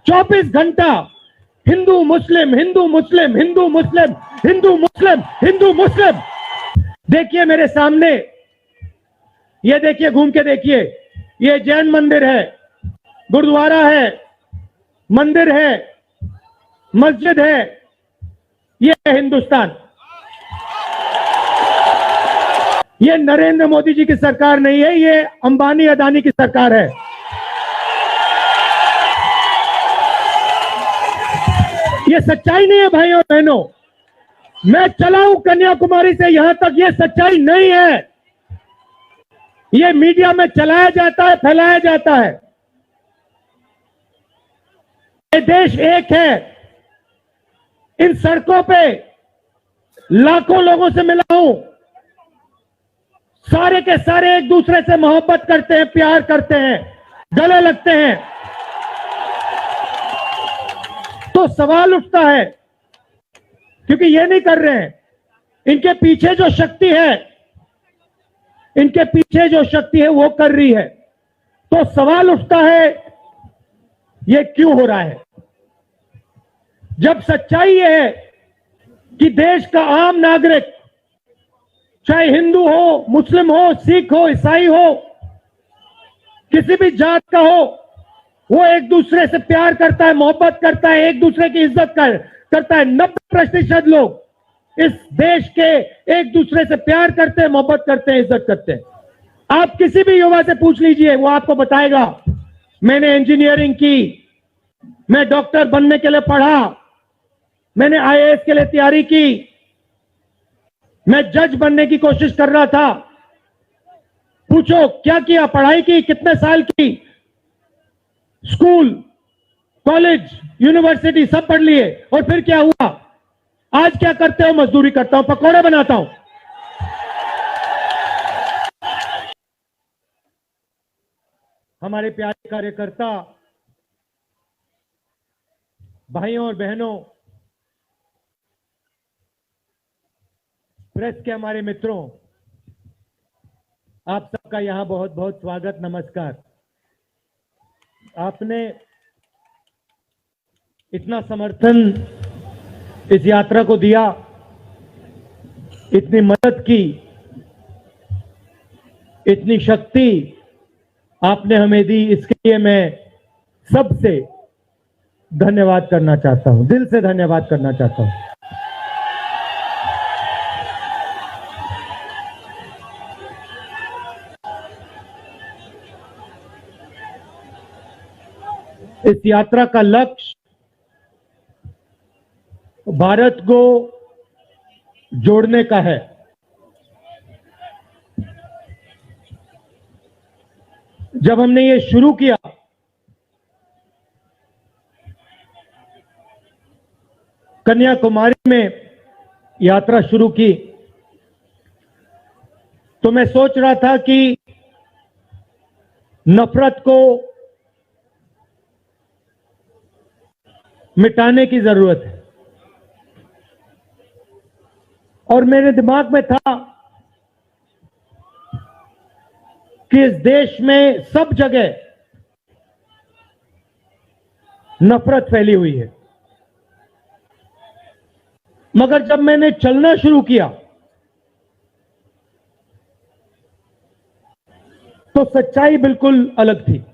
24 घंटा हिंदू मुस्लिम, हिंदू मुस्लिम, हिंदू मुस्लिम, हिंदू मुस्लिम, हिंदू मुस्लिम। देखिए मेरे सामने, ये देखिए, घूम के देखिए, ये जैन मंदिर है, गुरुद्वारा है, मंदिर है, मस्जिद है। ये है हिंदुस्तान। ये नरेंद्र मोदी जी की सरकार नहीं है, ये अंबानी अदानी की सरकार है। ये सच्चाई नहीं है भाइयों और बहनों। मैं चला हूं कन्याकुमारी से यहां तक, ये सच्चाई नहीं है। ये मीडिया में चलाया जाता है, फैलाया जाता है। ये देश एक है। इन सड़कों पे लाखों लोगों से मिला हूं, सारे के सारे एक दूसरे से मोहब्बत करते हैं, प्यार करते हैं, गले लगते हैं। तो सवाल उठता है, क्योंकि ये नहीं कर रहे हैं, इनके पीछे जो शक्ति है, इनके पीछे जो शक्ति है वो कर रही है। तो सवाल उठता है, ये क्यों हो रहा है? जब सच्चाई ये है कि देश का आम नागरिक, चाहे हिंदू हो, मुस्लिम हो, सिख हो, ईसाई हो, किसी भी जात का हो, वो एक दूसरे से प्यार करता है, मोहब्बत करता है, एक दूसरे की इज्जत करता है। 90% लोग इस देश के एक दूसरे से प्यार करते हैं, मोहब्बत करते हैं, इज्जत करते हैं। आप किसी भी युवा से पूछ लीजिए, वो आपको बताएगा मैंने इंजीनियरिंग की, मैं डॉक्टर बनने के लिए पढ़ा, मैंने आईएएस के लिए तैयारी की, मैं जज बनने की कोशिश कर रहा था। पूछो क्या किया, पढ़ाई की, कितने साल की, स्कूल, कॉलेज, यूनिवर्सिटी सब पढ़ लिए, और फिर क्या हुआ? आज क्या करते हो? मजदूरी करता हूं, पकौड़े बनाता हूं। हमारे प्यारे कार्यकर्ता भाइयों और बहनों, प्रेस के हमारे मित्रों, आप सबका यहां बहुत बहुत स्वागत, नमस्कार। आपने इतना समर्थन इस यात्रा को दिया, इतनी मदद की, इतनी शक्ति आपने हमें दी, इसके लिए मैं सबसे धन्यवाद करना चाहता हूं, दिल से धन्यवाद करना चाहता हूं। इस यात्रा का लक्ष्य भारत को जोड़ने का है। जब हमने ये शुरू किया, कन्याकुमारी में यात्रा शुरू की, तो मैं सोच रहा था कि नफरत को मिटाने की जरूरत है। और मेरे दिमाग में था कि इस देश में सब जगह नफरत फैली हुई है, मगर जब मैंने चलना शुरू किया तो सच्चाई बिल्कुल अलग थी।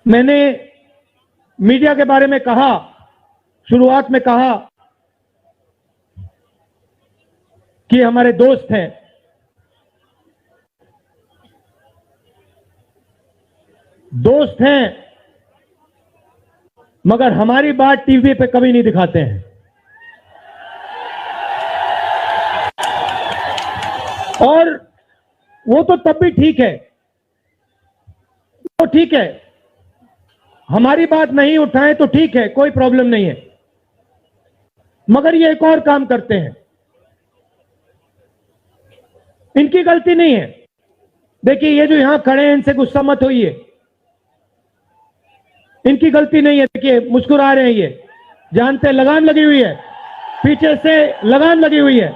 मैंने मीडिया के बारे में कहा, शुरुआत में कहा कि हमारे दोस्त हैं, दोस्त हैं, मगर हमारी बात टीवी पे कभी नहीं दिखाते हैं। और वो तो तब भी ठीक है, तो ठीक है, हमारी बात नहीं उठाएं तो ठीक है, कोई प्रॉब्लम नहीं है। मगर ये एक और काम करते हैं, इनकी गलती नहीं है। देखिए ये जो यहां खड़े हैं, इनसे गुस्सा मत होइए, इनकी गलती नहीं है। देखिए मुस्कुरा रहे हैं, ये जानते हैं लगान लगी हुई है, पीछे से लगान लगी हुई है।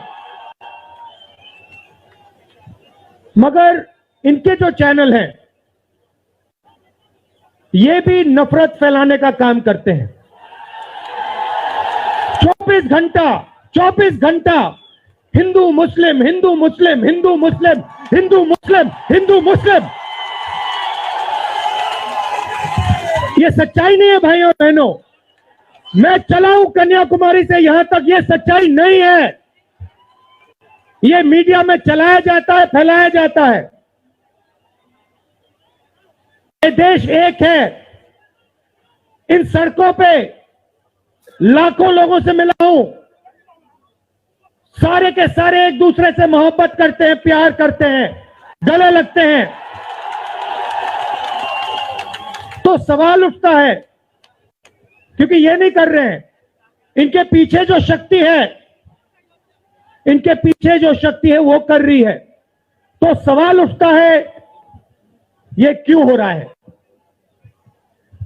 मगर इनके जो चैनल हैं, ये भी नफरत फैलाने का काम करते हैं। 24 घंटा हिंदू मुस्लिम, हिंदू मुस्लिम, हिंदू मुस्लिम, हिंदू मुस्लिम, हिंदू मुस्लिम। ये सच्चाई नहीं है भाइयों और बहनों। मैं चला हूं कन्याकुमारी से यहां तक, ये सच्चाई नहीं है। ये मीडिया में चलाया जाता है, फैलाया जाता है। ये देश एक है। इन सड़कों पे लाखों लोगों से मिला हूं, सारे के सारे एक दूसरे से मोहब्बत करते हैं, प्यार करते हैं, गले लगते हैं। तो सवाल उठता है, क्योंकि ये नहीं कर रहे हैं, इनके पीछे जो शक्ति है, इनके पीछे जो शक्ति है वो कर रही है। तो सवाल उठता है, ये क्यों हो रहा है?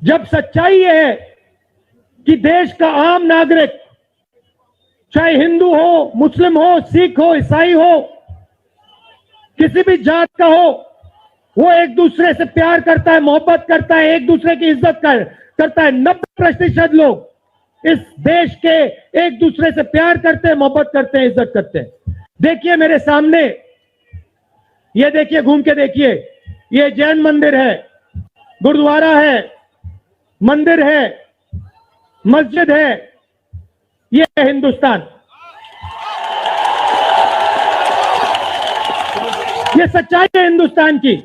जब सच्चाई ये है कि देश का आम नागरिक, चाहे हिंदू हो, मुस्लिम हो, सिख हो, ईसाई हो, किसी भी जात का हो, वो एक दूसरे से प्यार करता है, मोहब्बत करता है, एक दूसरे की इज्जत करता है। 90% लोग इस देश के एक दूसरे से प्यार करते हैं, मोहब्बत करते हैं, इज्जत करते हैं। देखिए मेरे सामने, ये देखिए, घूम के देखिए, ये जैन मंदिर है, गुरुद्वारा है, मंदिर है, मस्जिद है। ये है हिंदुस्तान। ये सच्चाई है हिंदुस्तान की,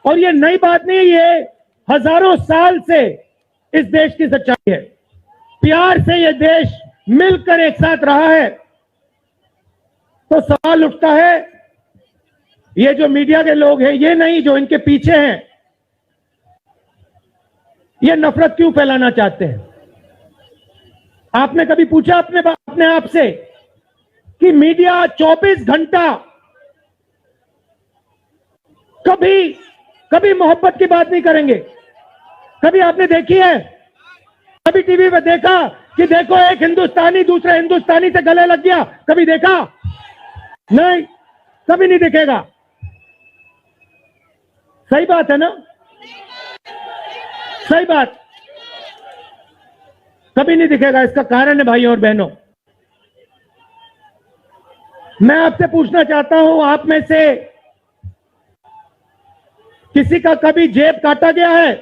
और ये नई बात नहीं है, ये हजारों साल से इस देश की सच्चाई है। प्यार से ये देश मिलकर एक साथ रहा है। तो सवाल उठता है, ये जो मीडिया के लोग हैं, ये नहीं, जो इनके पीछे हैं, ये नफरत क्यों फैलाना चाहते हैं? आपने कभी पूछा अपने आप से कि मीडिया 24 घंटा कभी मोहब्बत की बात नहीं करेंगे? कभी आपने देखी है? कभी टीवी पे देखा कि देखो एक हिंदुस्तानी दूसरे हिंदुस्तानी से गले लग गया? कभी देखा? नहीं, कभी नहीं दिखेगा। सही बात है ना? सही बात, कभी नहीं दिखेगा। इसका कारण है भाइयों और बहनों, मैं आपसे पूछना चाहता हूं, आप में से किसी का कभी जेब काटा गया है?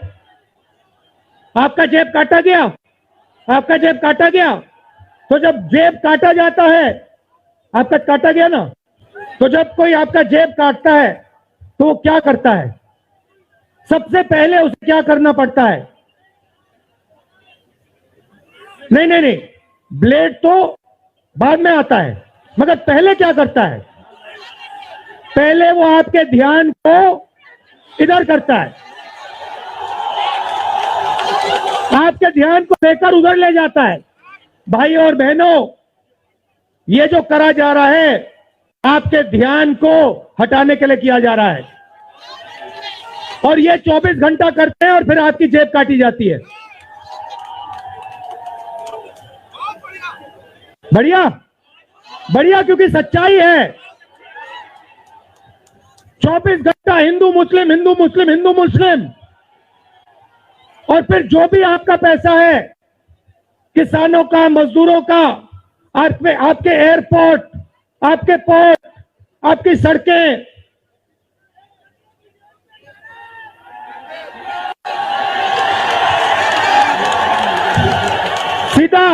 आपका जेब काटा गया? आपका जेब काटा गया? तो जब जेब काटा जाता है, आपका काटा गया ना, तो जब कोई आपका जेब काटता है तो वो क्या करता है? सबसे पहले उसे क्या करना पड़ता है? नहीं, ब्लेड तो बाद में आता है, मगर पहले क्या करता है? पहले वो आपके ध्यान को इधर करता है, आपके ध्यान को लेकर उधर ले जाता है। भाइयों और बहनों, ये जो करा जा रहा है, आपके ध्यान को हटाने के लिए किया जा रहा है, और ये 24 घंटा करते हैं और फिर आपकी जेब काटी जाती है। बढ़िया, बढ़िया, क्योंकि सच्चाई है। 24 घंटा हिंदू मुस्लिम, हिंदू मुस्लिम, हिंदू मुस्लिम, और फिर जो भी आपका पैसा है, किसानों का, मजदूरों का, आपके एयरपोर्ट, आपके पोर्ट, आपकी सड़कें, सीधा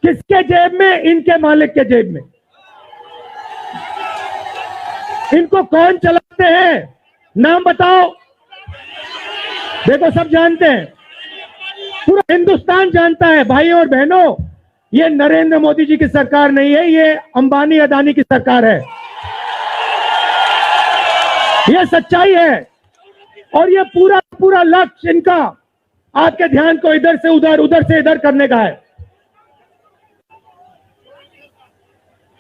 किसके जेब में? इनके मालिक के जेब में। इनको कौन चलाते हैं? नाम बताओ। देखो, सब जानते हैं, पूरा हिंदुस्तान जानता है। भाइयों और बहनों, ये नरेंद्र मोदी जी की सरकार नहीं है, ये अंबानी अदानी की सरकार है। ये सच्चाई है, और ये पूरा लक्ष्य इनका आपके ध्यान को इधर से उधर, उधर से इधर करने का है।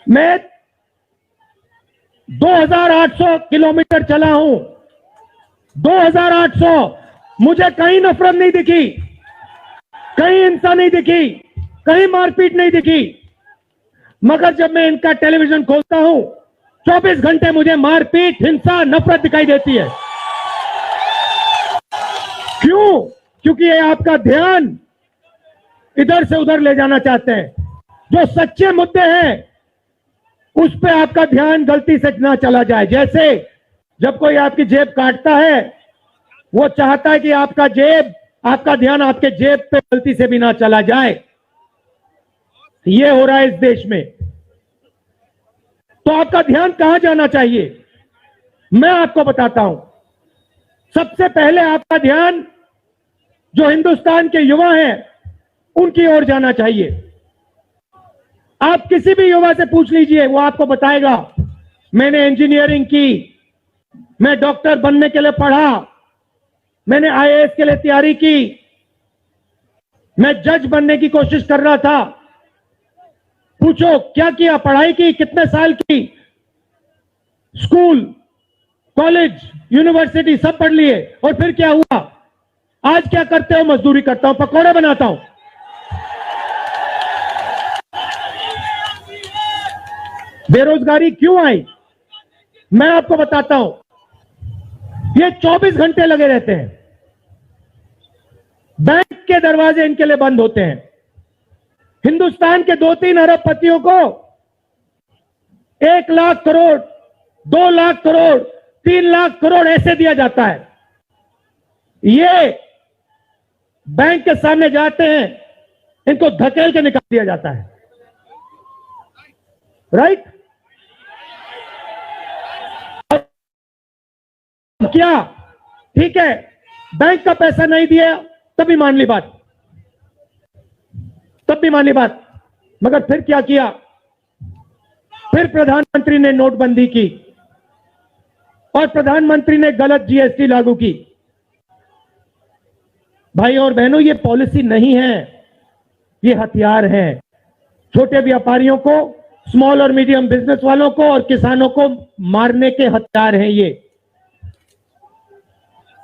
मैं 2800 किलोमीटर चला हूं, 2800, मुझे कहीं नफरत नहीं दिखी, कहीं हिंसा नहीं दिखी, कहीं मारपीट नहीं दिखी। मगर जब मैं इनका टेलीविजन खोलता हूं, 24 घंटे मुझे मारपीट, हिंसा, नफरत दिखाई देती है। क्यों? क्योंकि ये आपका ध्यान इधर से उधर ले जाना चाहते हैं। जो सच्चे मुद्दे हैं उस पे आपका ध्यान गलती से ना चला जाए। जैसे जब कोई आपकी जेब काटता है, वो चाहता है कि आपका ध्यान आपके जेब पे गलती से भी ना चला जाए। ये हो रहा है इस देश में। तो आपका ध्यान कहां जाना चाहिए, मैं आपको बताता हूं। सबसे पहले आपका ध्यान जो हिंदुस्तान के युवा हैं उनकी ओर जाना चाहिए। आप किसी भी युवा से पूछ लीजिए, वो आपको बताएगा मैंने इंजीनियरिंग की, मैं डॉक्टर बनने के लिए पढ़ा, मैंने आईएएस के लिए तैयारी की, मैं जज बनने की कोशिश कर रहा था। पूछो क्या किया, पढ़ाई की, कितने साल की, स्कूल, कॉलेज, यूनिवर्सिटी सब पढ़ लिए, और फिर क्या हुआ? आज क्या करते हो? मजदूरी करता हूं, पकौड़े बनाता हूं। बेरोजगारी क्यों आई, मैं आपको बताता हूं। ये 24 घंटे लगे रहते हैं, बैंक के दरवाजे इनके लिए बंद होते हैं। हिंदुस्तान के 2-3 अरब पतियों को 1 लाख करोड़, 2 लाख करोड़, 3 लाख करोड़ ऐसे दिया जाता है। ये बैंक के सामने जाते हैं, इनको धकेल के निकाल दिया जाता है। राइट? क्या ठीक है, बैंक का पैसा नहीं दिया तब भी मान ली बात, मगर फिर क्या किया? फिर प्रधानमंत्री ने नोटबंदी की और प्रधानमंत्री ने गलत जीएसटी लागू की। भाई और बहनों, ये पॉलिसी नहीं है, ये हथियार है। छोटे व्यापारियों को, स्मॉल और मीडियम बिजनेस वालों को और किसानों को मारने के हथियार हैं ये।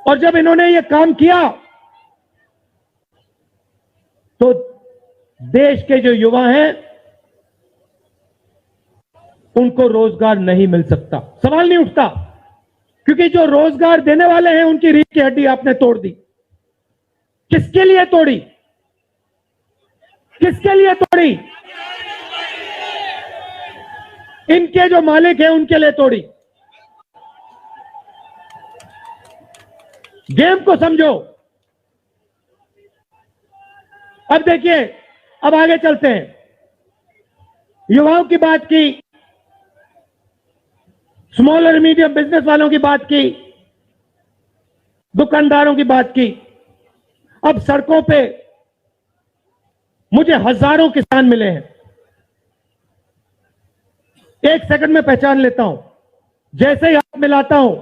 और जब इन्होंने ये काम किया तो देश के जो युवा हैं उनको रोजगार नहीं मिल सकता, सवाल नहीं उठता, क्योंकि जो रोजगार देने वाले हैं उनकी रीढ़ की हड्डी आपने तोड़ दी। किसके लिए तोड़ी? किसके लिए तोड़ी? इनके जो मालिक हैं उनके लिए तोड़ी। गेम को समझो। अब देखिए, अब आगे चलते हैं। युवाओं की बात की, स्मॉल और मीडियम बिजनेस वालों की बात की, दुकानदारों की बात की। अब सड़कों पे मुझे हजारों किसान मिले हैं, 1 सेकंड में पहचान लेता हूं। जैसे ही हाथ मिलाता हूं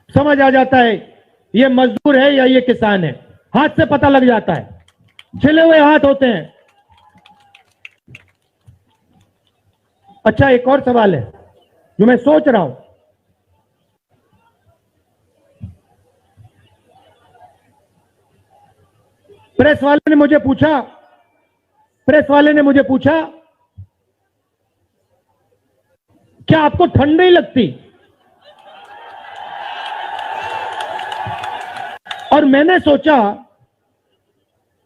समझ आ जाता है ये मजदूर है या ये किसान है, हाथ से पता लग जाता है, छिले हुए हाथ होते हैं। अच्छा, एक और सवाल है जो मैं सोच रहा हूं। प्रेस वाले ने मुझे पूछा क्या आपको ठंड नहीं लगती? और मैंने सोचा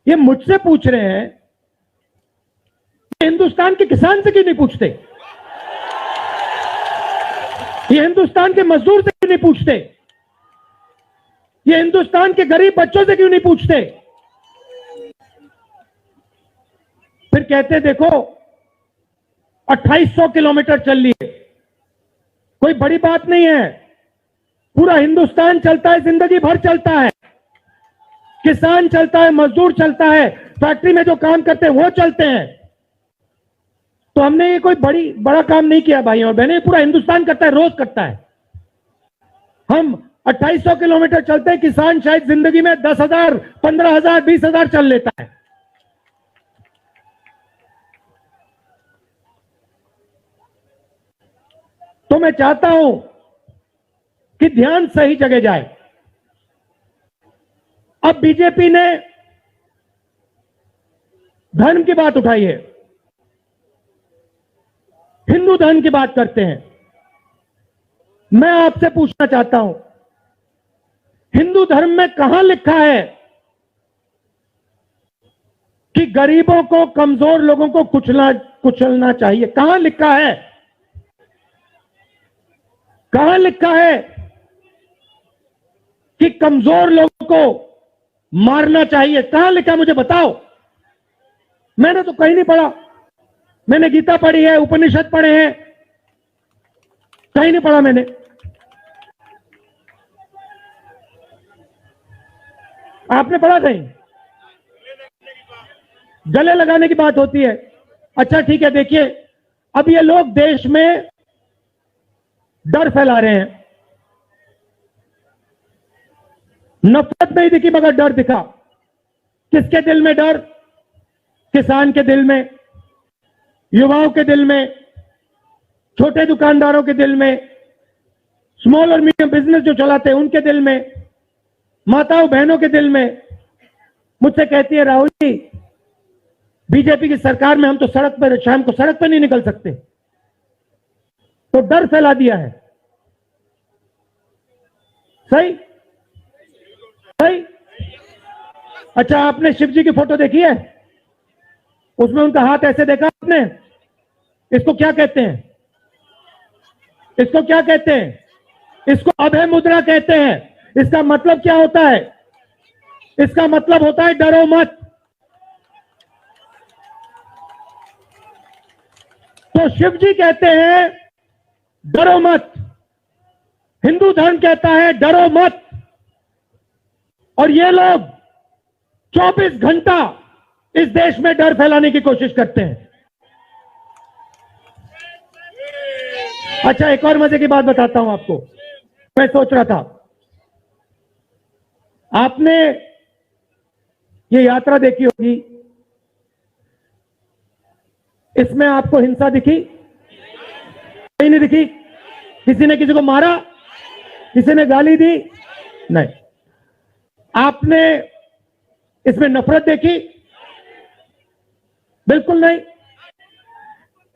ये मुझसे पूछ रहे हैं, हिंदुस्तान के किसान से क्यों नहीं पूछते? ये हिंदुस्तान के मजदूर से क्यों नहीं पूछते? ये हिंदुस्तान के गरीब बच्चों से क्यों नहीं पूछते? फिर कहते देखो 2800 किलोमीटर चल लिए, कोई बड़ी बात नहीं है, पूरा हिंदुस्तान चलता है, जिंदगी भर चलता है, किसान चलता है, मजदूर चलता है, फैक्ट्री में जो काम करते हैं वो चलते हैं। तो हमने ये कोई बड़ा काम नहीं किया भाई और बहनें, पूरा हिंदुस्तान करता है, रोज करता है। हम 2800 किलोमीटर चलते हैं, किसान शायद जिंदगी में 10,000, 15,000, 20,000 चल लेता है। तो मैं चाहता हूं कि ध्यान सही जगह जाए। अब बीजेपी ने धर्म की बात उठाई है, हिंदू धर्म की बात करते हैं। मैं आपसे पूछना चाहता हूं, हिंदू धर्म में कहां लिखा है कि गरीबों को, कमजोर लोगों को कुचलना चाहिए? कहां लिखा है? कहां लिखा है कि कमजोर लोगों को मारना चाहिए? कहां लिखा, मुझे बताओ। मैंने तो कहीं नहीं पढ़ा। मैंने गीता पढ़ी है, उपनिषद पढ़े हैं, कहीं नहीं पढ़ा मैंने। आपने पढ़ा कहीं? गले लगाने की बात होती है। अच्छा ठीक है, देखिए अब ये लोग देश में डर फैला रहे हैं। नफरत नहीं दिखी मगर डर दिखा। किसके दिल में डर? किसान के दिल में, युवाओं के दिल में, छोटे दुकानदारों के दिल में, स्मॉल और मीडियम बिजनेस जो चलाते हैं उनके दिल में, माताओं बहनों के दिल में। मुझसे कहती है, राहुल जी बीजेपी की सरकार में हम तो सड़क पर, शाम को सड़क पर नहीं निकल सकते। तो डर फैला दिया है। सही सही। अच्छा, आपने शिव जी की फोटो देखी है? उसमें उनका हाथ ऐसे देखा आपने? इसको क्या कहते हैं? इसको क्या कहते हैं? इसको अभय मुद्रा कहते हैं। इसका मतलब क्या होता है? इसका मतलब होता है डरो मत। तो शिव जी कहते हैं डरो मत, हिंदू धर्म कहता है डरो मत, और ये लोग 24 घंटा इस देश में डर फैलाने की कोशिश करते हैं। अच्छा, एक और मजे की बात बताता हूं आपको। मैं सोच रहा था, आपने ये यात्रा देखी होगी, इसमें आपको हिंसा दिखी? कहीं नहीं दिखी। किसी ने किसी को मारा? किसी ने गाली दी? नहीं। आपने इसमें नफरत देखी? बिल्कुल नहीं।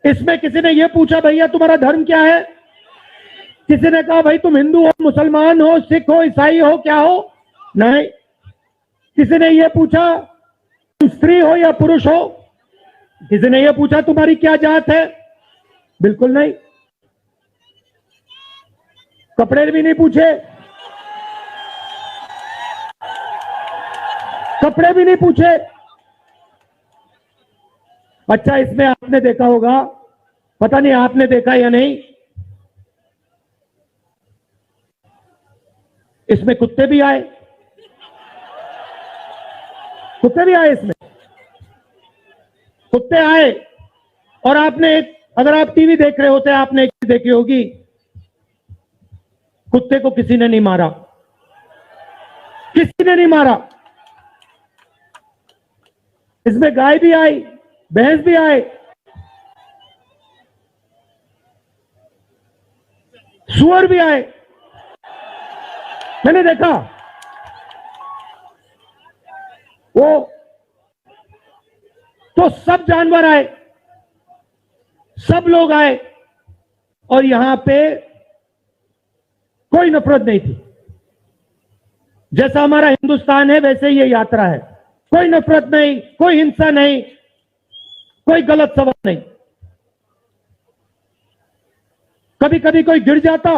इसमें किसी ने यह पूछा भैया तुम्हारा धर्म क्या है? किसी ने कहा भाई तुम हिंदू हो, मुसलमान हो, सिख हो, ईसाई हो, क्या हो? नहीं। किसी ने यह पूछा तुम स्त्री हो या पुरुष हो? किसी ने यह पूछा तुम्हारी क्या जात है? बिल्कुल नहीं। कपड़े भी नहीं पूछे, कपड़े भी नहीं पूछे। अच्छा, इसमें आपने देखा होगा, पता नहीं आपने देखा या नहीं, इसमें कुत्ते भी आए। कुत्ते भी आए इसमें, कुत्ते आए। और आपने एक, अगर आप टीवी देख रहे होते, आपने एक देखी होगी, कुत्ते को किसी ने नहीं मारा, किसी ने नहीं मारा। इसमें गाय भी आई, भैंस भी आए, सुअर भी आए, मैंने देखा। वो तो सब जानवर आए, सब लोग आए, और यहां पे कोई नफरत नहीं थी। जैसा हमारा हिंदुस्तान है वैसे ही ये यात्रा है। कोई नफरत नहीं, कोई हिंसा नहीं, कोई गलत सवाल नहीं। कभी कभी कोई गिर जाता,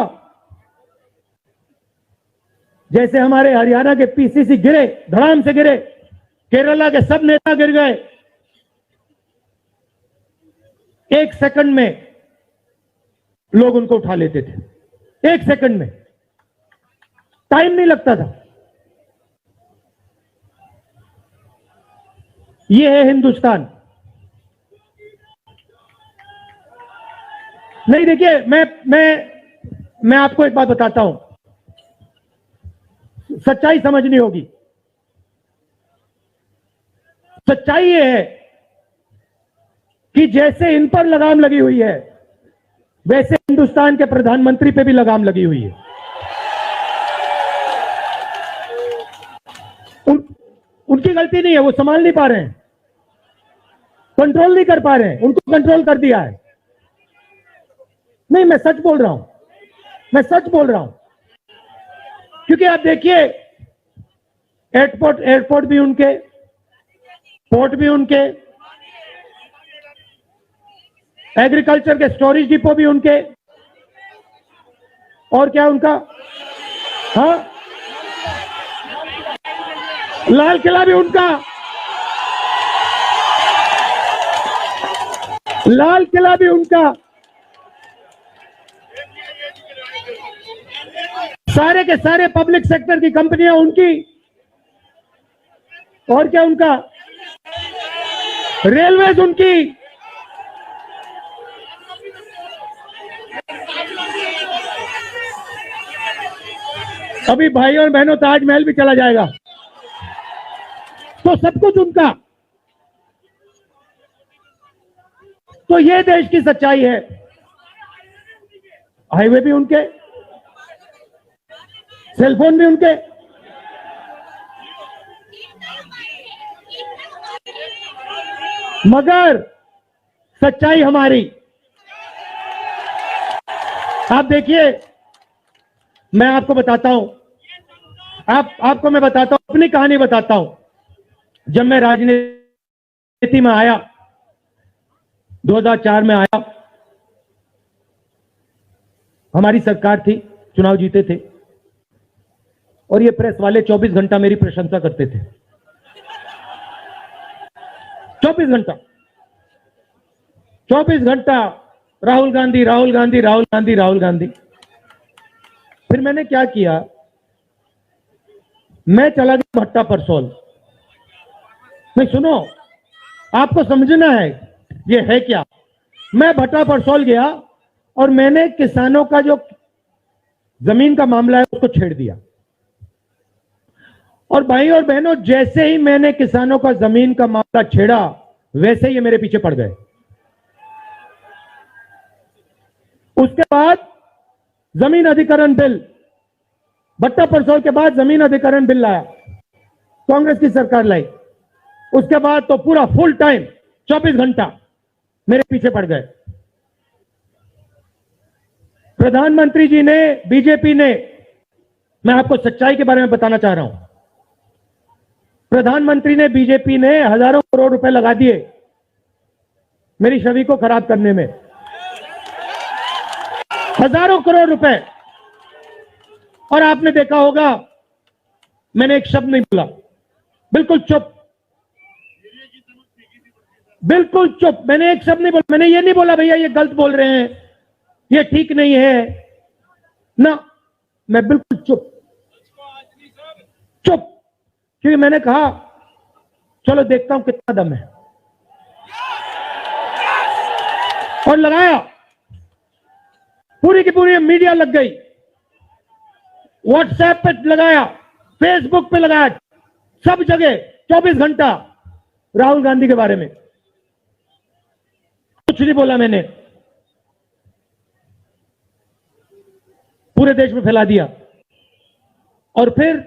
जैसे हमारे हरियाणा के पीसीसी गिरे, धड़ाम से गिरे, केरला के सब नेता गिर गए। 1 सेकंड में लोग उनको उठा लेते थे, 1 सेकंड में, टाइम नहीं लगता था। ये है हिंदुस्तान। नहीं, देखिए मैं आपको एक बात बताता हूं, सच्चाई समझनी होगी। सच्चाई ये है कि जैसे इन पर लगाम लगी हुई है, वैसे हिंदुस्तान के प्रधानमंत्री पे भी लगाम लगी हुई है। उनकी गलती नहीं है, वो संभाल नहीं पा रहे हैं, कंट्रोल नहीं कर पा रहे हैं, उनको कंट्रोल कर दिया है। नहीं, मैं सच बोल रहा हूं, मैं सच बोल रहा हूं। क्योंकि आप देखिए, एयरपोर्ट एयरपोर्ट भी उनके, पोर्ट भी उनके, एग्रीकल्चर के स्टोरेज डिपो भी उनके, और क्या उनका, हाँ, लाल किला भी उनका, लाल किला भी उनका, सारे के सारे पब्लिक सेक्टर की कंपनियां उनकी, और क्या उनका, रेलवेज उनकी, अभी भाई और बहनों ताजमहल भी चला जाएगा, तो सब कुछ उनका। तो ये देश की सच्चाई है। हाईवे भी उनके, सेलफोन भी उनके, मगर सच्चाई हमारी। आप देखिए, मैं आपको बताता हूं, आपको मैं बताता हूं, अपनी कहानी बताता हूं। जब मैं राजनीति में आया, 2004 में आया, हमारी सरकार थी, चुनाव जीते थे, और ये प्रेस वाले 24 घंटा मेरी प्रशंसा करते थे। 24 घंटा, 24 घंटा राहुल गांधी, राहुल गांधी, राहुल गांधी, राहुल गांधी। फिर मैंने क्या किया, मैं चला गया भट्टा परसोल। नहीं सुनो, आपको समझना है ये है क्या। मैं भट्टा परसोल गया और मैंने किसानों का जो जमीन का मामला है उसको छेड़ दिया। और भाई और बहनों, जैसे ही मैंने किसानों का जमीन का मामला छेड़ा, वैसे ही ये मेरे पीछे पड़ गए। उसके बाद जमीन अधिकरण बिल, भट्टा परसोल के बाद जमीन अधिकरण बिल लाया, कांग्रेस की सरकार लाई। उसके बाद तो पूरा फुल टाइम 24 घंटा मेरे पीछे पड़ गए। प्रधानमंत्री जी ने, बीजेपी ने, मैं आपको सच्चाई के बारे में बताना चाह रहा हूं, प्रधानमंत्री ने, बीजेपी ने हजारों करोड़ रुपए लगा दिए मेरी छवि को खराब करने में। हजारों करोड़ रुपए। और आपने देखा होगा, मैंने एक शब्द नहीं बोला, बिल्कुल चुप, बिल्कुल चुप। मैंने एक शब्द नहीं बोला। मैंने ये नहीं बोला भैया ये गलत बोल रहे हैं, ये ठीक नहीं है ना, मैं बिल्कुल चुप, चुप। क्योंकि मैंने कहा चलो देखता हूं कितना दम है, और लगाया। पूरी की पूरी मीडिया लग गई, व्हाट्सएप पे लगाया, फेसबुक पे लगाया, सब जगह 24 घंटा राहुल गांधी के बारे में। कुछ नहीं बोला मैंने, पूरे देश में फैला दिया। और फिर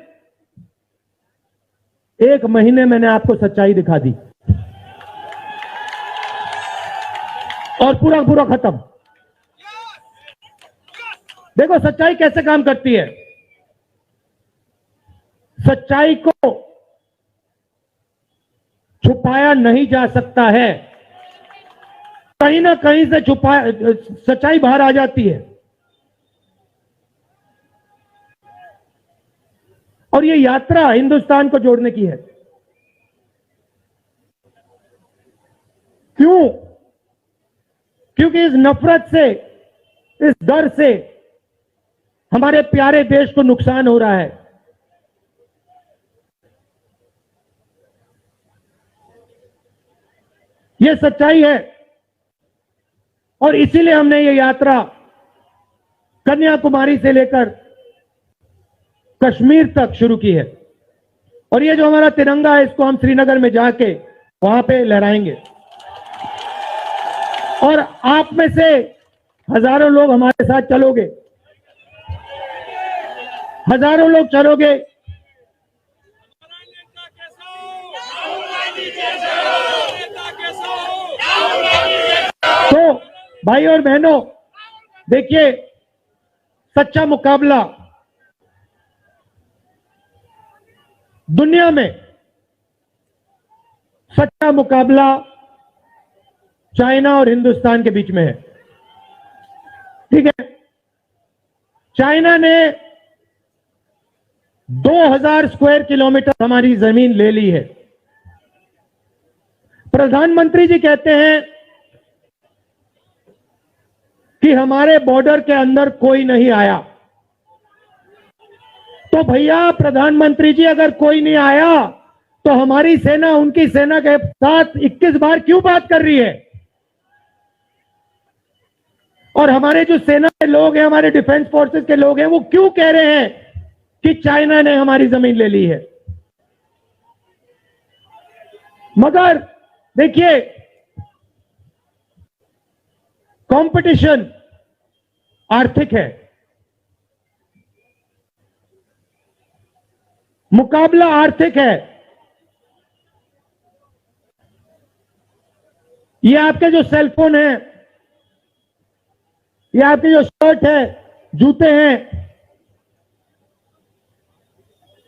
एक महीने मैंने आपको सच्चाई दिखा दी, और पूरा पूरा खत्म। देखो सच्चाई कैसे काम करती है। सच्चाई को छुपाया नहीं जा सकता है, कहीं ना कहीं से सच्चाई बाहर आ जाती है। और ये यात्रा हिंदुस्तान को जोड़ने की है। क्यों? क्योंकि इस नफरत से, इस डर से हमारे प्यारे देश को नुकसान हो रहा है। ये सच्चाई है, और इसीलिए हमने ये यात्रा कन्याकुमारी से लेकर कश्मीर तक शुरू की है। और ये जो हमारा तिरंगा है, इसको हम श्रीनगर में जाके वहां पे लहराएंगे। और आप में से हजारों लोग हमारे साथ चलोगे, हजारों लोग चलोगे। तो भाई और बहनों, देखिए, सच्चा मुकाबला दुनिया में सच्चा मुकाबला चाइना और हिंदुस्तान के बीच में है। ठीक है, चाइना ने 2000 स्क्वायर किलोमीटर हमारी जमीन ले ली है। प्रधानमंत्री जी कहते हैं कि हमारे बॉर्डर के अंदर कोई नहीं आया। तो भैया प्रधानमंत्री जी, अगर कोई नहीं आया तो हमारी सेना उनकी सेना के साथ 21 बार क्यों बात कर रही है? और हमारे जो सेना के लोग हैं, हमारे डिफेंस फोर्सेस के लोग हैं, वो क्यों कह रहे हैं कि चाइना ने हमारी जमीन ले ली है? मगर देखिए, कंपटीशन आर्थिक है, मुकाबला आर्थिक है। ये आपके जो सेलफोन है, ये आपके जो शर्ट है, जूते हैं,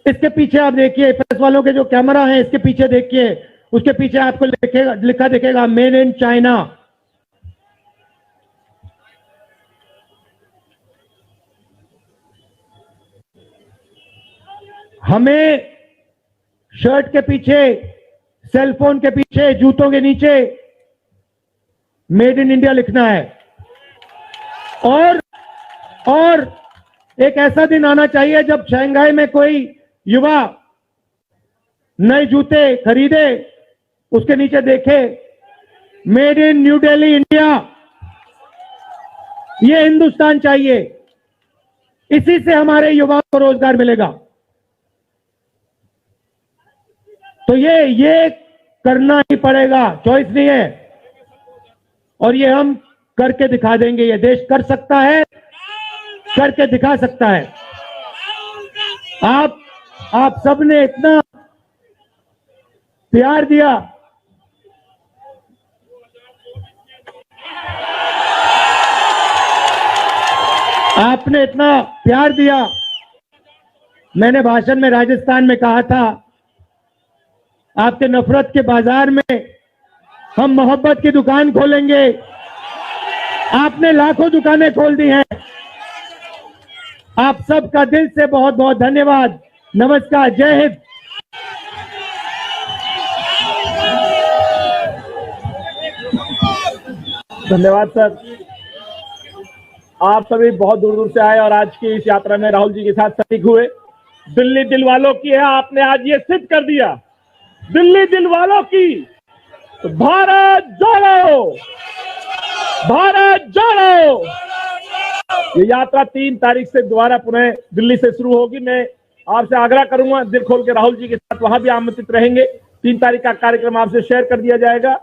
इसके पीछे आप देखिए, प्रेस वालों के जो कैमरा है इसके पीछे देखिए, उसके पीछे आपको लिखा दिखेगा मेड इन चाइना। हमें शर्ट के पीछे, सेलफोन के पीछे, जूतों के नीचे मेड इन इंडिया लिखना है। और एक ऐसा दिन आना चाहिए जब शंघाई में कोई युवा नए जूते खरीदे, उसके नीचे देखे made in new Delhi India. ये हिंदुस्तान चाहिए, इसी से हमारे युवाओं को रोजगार मिलेगा। तो ये करना ही पड़ेगा, चॉइस नहीं है। और ये हम करके दिखा देंगे। ये देश कर सकता है, करके दिखा सकता है। आप सबने इतना प्यार दिया, आपने इतना प्यार दिया। मैंने भाषण में राजस्थान में कहा था, आपके नफरत के बाजार में हम मोहब्बत की दुकान खोलेंगे। आपने लाखों दुकानें खोल दी हैं। आप सबका दिल से बहुत बहुत धन्यवाद। नमस्कार, जय हिंद। धन्यवाद सर। आप सभी बहुत दूर दूर से आए और आज की इस यात्रा में राहुल जी के साथ शरीक हुए। दिल्ली दिल वालों की है, आपने आज ये सिद्ध कर दिया। दिल्ली दिल वालों की, तो भारत जोड़ो, भारत जोड़ो। ये यात्रा 3 तारीख से दोबारा पुनः दिल्ली से शुरू होगी। मैं आपसे आग्रह करूंगा, दिल खोल के राहुल जी के साथ वहां भी आमंत्रित रहेंगे। 3 तारीख का कार्यक्रम आपसे शेयर कर दिया जाएगा।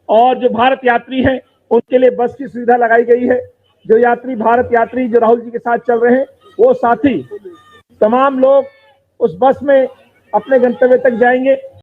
और जो भारत यात्री हैं उनके लिए बस की सुविधा लगाई गई है। जो यात्री भारत यात्री जो राहुल जी के साथ चल रहे हैं, वो साथी तमाम लोग उस बस में अपने गंतव्य तक जाएंगे।